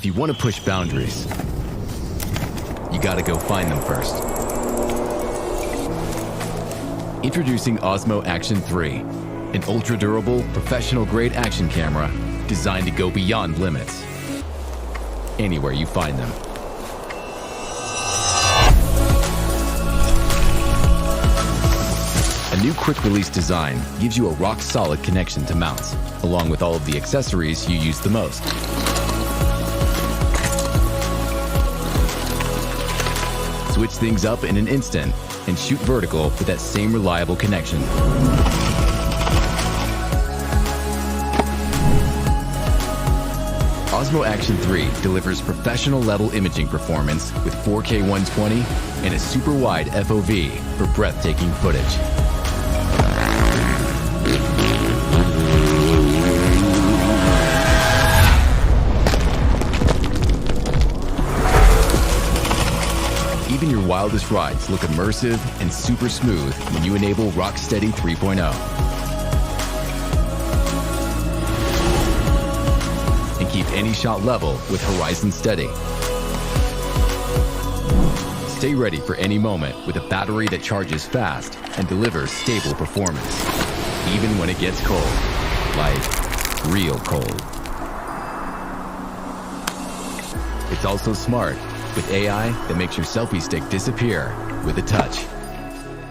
If you want to push boundaries, you gotta go find them first. Introducing Osmo Action3, an ultra-durable, professional-grade action camera designed to go beyond limits, anywhere you find them. A new quick-release design gives you a rock-solid connection to mounts, along with all of the accessories you use the most. Switch things up in an instant and shoot vertical with that same reliable connection. Osmo Action3 delivers professional-level imaging performance with 4K 120 and a super-wide FOV for breathtaking footage. Even your wildest rides look immersive and super smooth when you enable Rocksteady 3.0. And keep any shot level with Horizon Steady. Stay ready for any moment with a battery that charges fast and delivers stable performance, even when it gets cold, like real cold. It's also smart, with AI that makes your selfie stick disappear with a touch.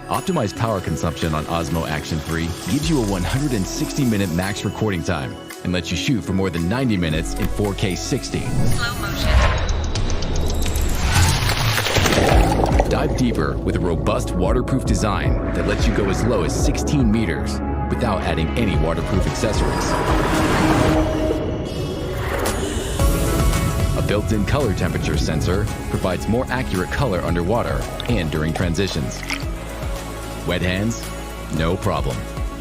Optimized power consumption on Osmo Action3 gives you a 160-minute max recording time and lets you shoot for more than 90 minutes in 4K 60. Slow motion. Dive deeper with a robust waterproof design that lets you go as low as 16 meters without adding any waterproof accessories. A built-in color temperature sensor provides more accurate color underwater and during transitions. Wet hands? No problem.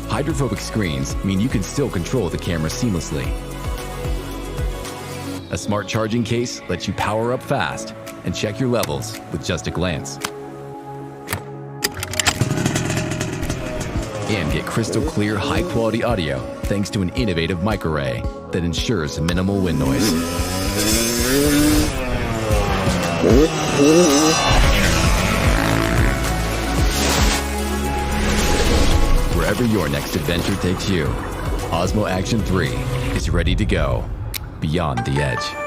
Hydrophobic screens mean you can still control the camera seamlessly. A smart charging case lets you power up fast and check your levels with just a glance. And get crystal clear, high-quality audio thanks to an innovative microarray that ensures minimal wind noise. Wherever your next adventure takes you, Osmo Action3 is ready to go beyond the edge.